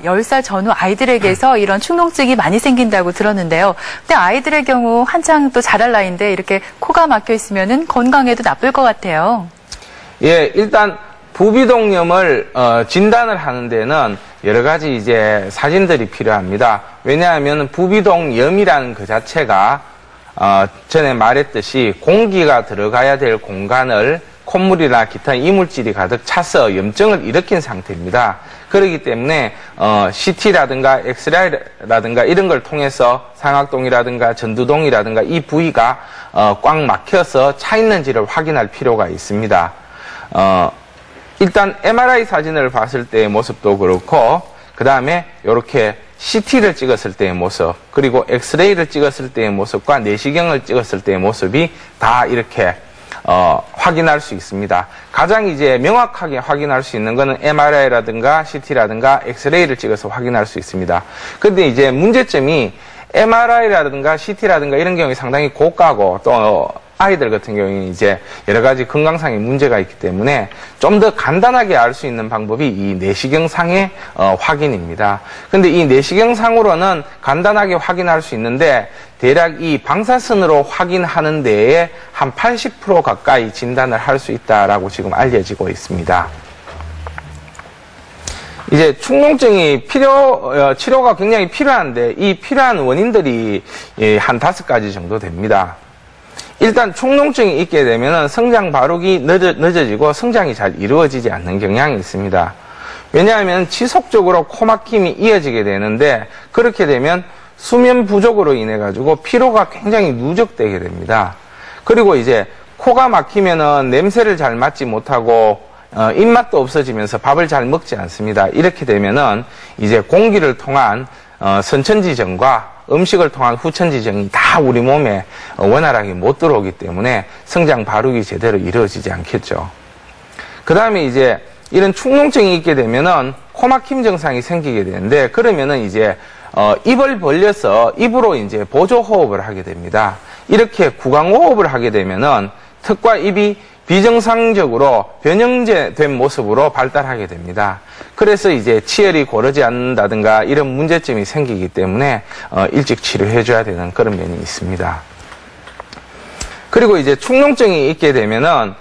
10살 전후 아이들에게서 이런 축농증이 많이 생긴다고 들었는데요. 근데 아이들의 경우 한창 또 자랄 나이인데 이렇게 코가 막혀 있으면은 건강에도 나쁠 것 같아요. 예, 일단 부비동염을 진단을 하는 데는 여러 가지 이제 사진들이 필요합니다. 왜냐하면 부비동염이라는 그 자체가 전에 말했듯이 공기가 들어가야 될 공간을 콧물이나 기타 이물질이 가득 차서 염증을 일으킨 상태입니다. 그렇기 때문에 CT라든가 엑스레이라든가 이런 걸 통해서 상악동이라든가 전두동이라든가 이 부위가 꽉 막혀서 차 있는지를 확인할 필요가 있습니다. 일단 MRI 사진을 봤을 때의 모습도 그렇고 그 다음에 이렇게 CT를 찍었을 때의 모습, 그리고 엑스레이를 찍었을 때의 모습과 내시경을 찍었을 때의 모습이 다 이렇게 확인할 수 있습니다. 가장 이제 명확하게 확인할 수 있는 거는 MRI라든가 CT라든가 엑스레이를 찍어서 확인할 수 있습니다. 근데 이제 문제점이 MRI라든가 CT라든가 이런 경우에 상당히 고가고 또 아이들 같은 경우에는 이제 여러 가지 건강상의 문제가 있기 때문에 좀 더 간단하게 알 수 있는 방법이 이 내시경상의 확인입니다. 근데 이 내시경상으로는 간단하게 확인할 수 있는데 대략 이 방사선으로 확인하는 데에 한 80% 가까이 진단을 할 수 있다라고 지금 알려지고 있습니다. 이제 축농증이 치료가 굉장히 필요한데 이 필요한 원인들이 한 5가지 정도 됩니다. 일단 축농증이 있게 되면 성장 발육이 늦어지고 성장이 잘 이루어지지 않는 경향이 있습니다. 왜냐하면 지속적으로 코막힘이 이어지게 되는데 그렇게 되면 수면 부족으로 인해 가지고 피로가 굉장히 누적되게 됩니다. 그리고 이제 코가 막히면은 냄새를 잘 맡지 못하고 입맛도 없어지면서 밥을 잘 먹지 않습니다. 이렇게 되면은 이제 공기를 통한 선천지정과 음식을 통한 후천지정이 다 우리 몸에 원활하게 못 들어오기 때문에 성장 발육이 제대로 이루어지지 않겠죠. 그 다음에 이제 이런 축농증이 있게 되면은 코막힘 증상이 생기게 되는데 그러면은 이제 입을 벌려서 입으로 이제 보조 호흡을 하게 됩니다. 이렇게 구강호흡을 하게 되면은 턱과 입이 비정상적으로 변형된 모습으로 발달하게 됩니다. 그래서 이제 치열이 고르지 않는다든가 이런 문제점이 생기기 때문에 일찍 치료해줘야 되는 그런 면이 있습니다. 그리고 이제 축농증이 있게 되면은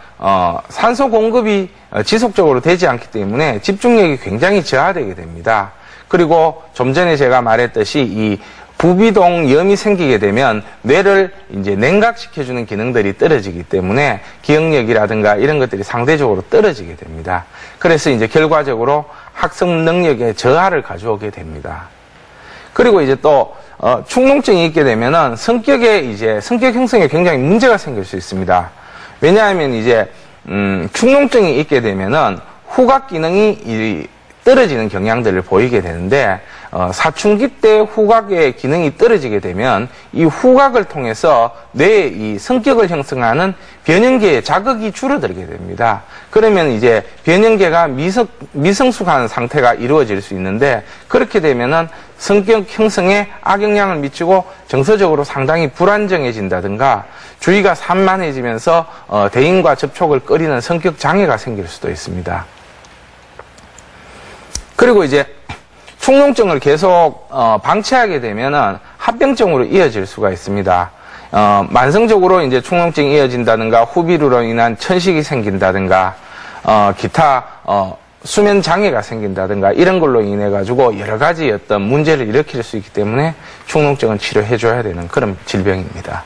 산소 공급이 지속적으로 되지 않기 때문에 집중력이 굉장히 저하되게 됩니다. 그리고 좀 전에 제가 말했듯이 이 부비동염이 생기게 되면 뇌를 이제 냉각시켜주는 기능들이 떨어지기 때문에 기억력이라든가 이런 것들이 상대적으로 떨어지게 됩니다. 그래서 이제 결과적으로 학습 능력에 저하를 가져오게 됩니다. 그리고 이제 또 축농증이 있게 되면은 성격 형성에 굉장히 문제가 생길 수 있습니다. 왜냐하면 이제 축농증이 있게 되면은 후각 기능이 떨어지는 경향들을 보이게 되는데 사춘기 때 후각의 기능이 떨어지게 되면 이 후각을 통해서 뇌의 이 성격을 형성하는 변형계의 자극이 줄어들게 됩니다. 그러면 이제 변형계가 미성숙한 상태가 이루어질 수 있는데 그렇게 되면은 성격 형성에 악영향을 미치고 정서적으로 상당히 불안정해진다든가 주의가 산만해지면서 대인과 접촉을 꺼리는 성격 장애가 생길 수도 있습니다. 그리고 이제 축농증을 계속 방치하게 되면은 합병증으로 이어질 수가 있습니다. 만성적으로 이제 축농증이 이어진다든가 후비루로 인한 천식이 생긴다든가 기타 수면 장애가 생긴다든가 이런 걸로 인해 가지고 여러 가지 어떤 문제를 일으킬 수 있기 때문에 축농증은 치료해 줘야 되는 그런 질병입니다.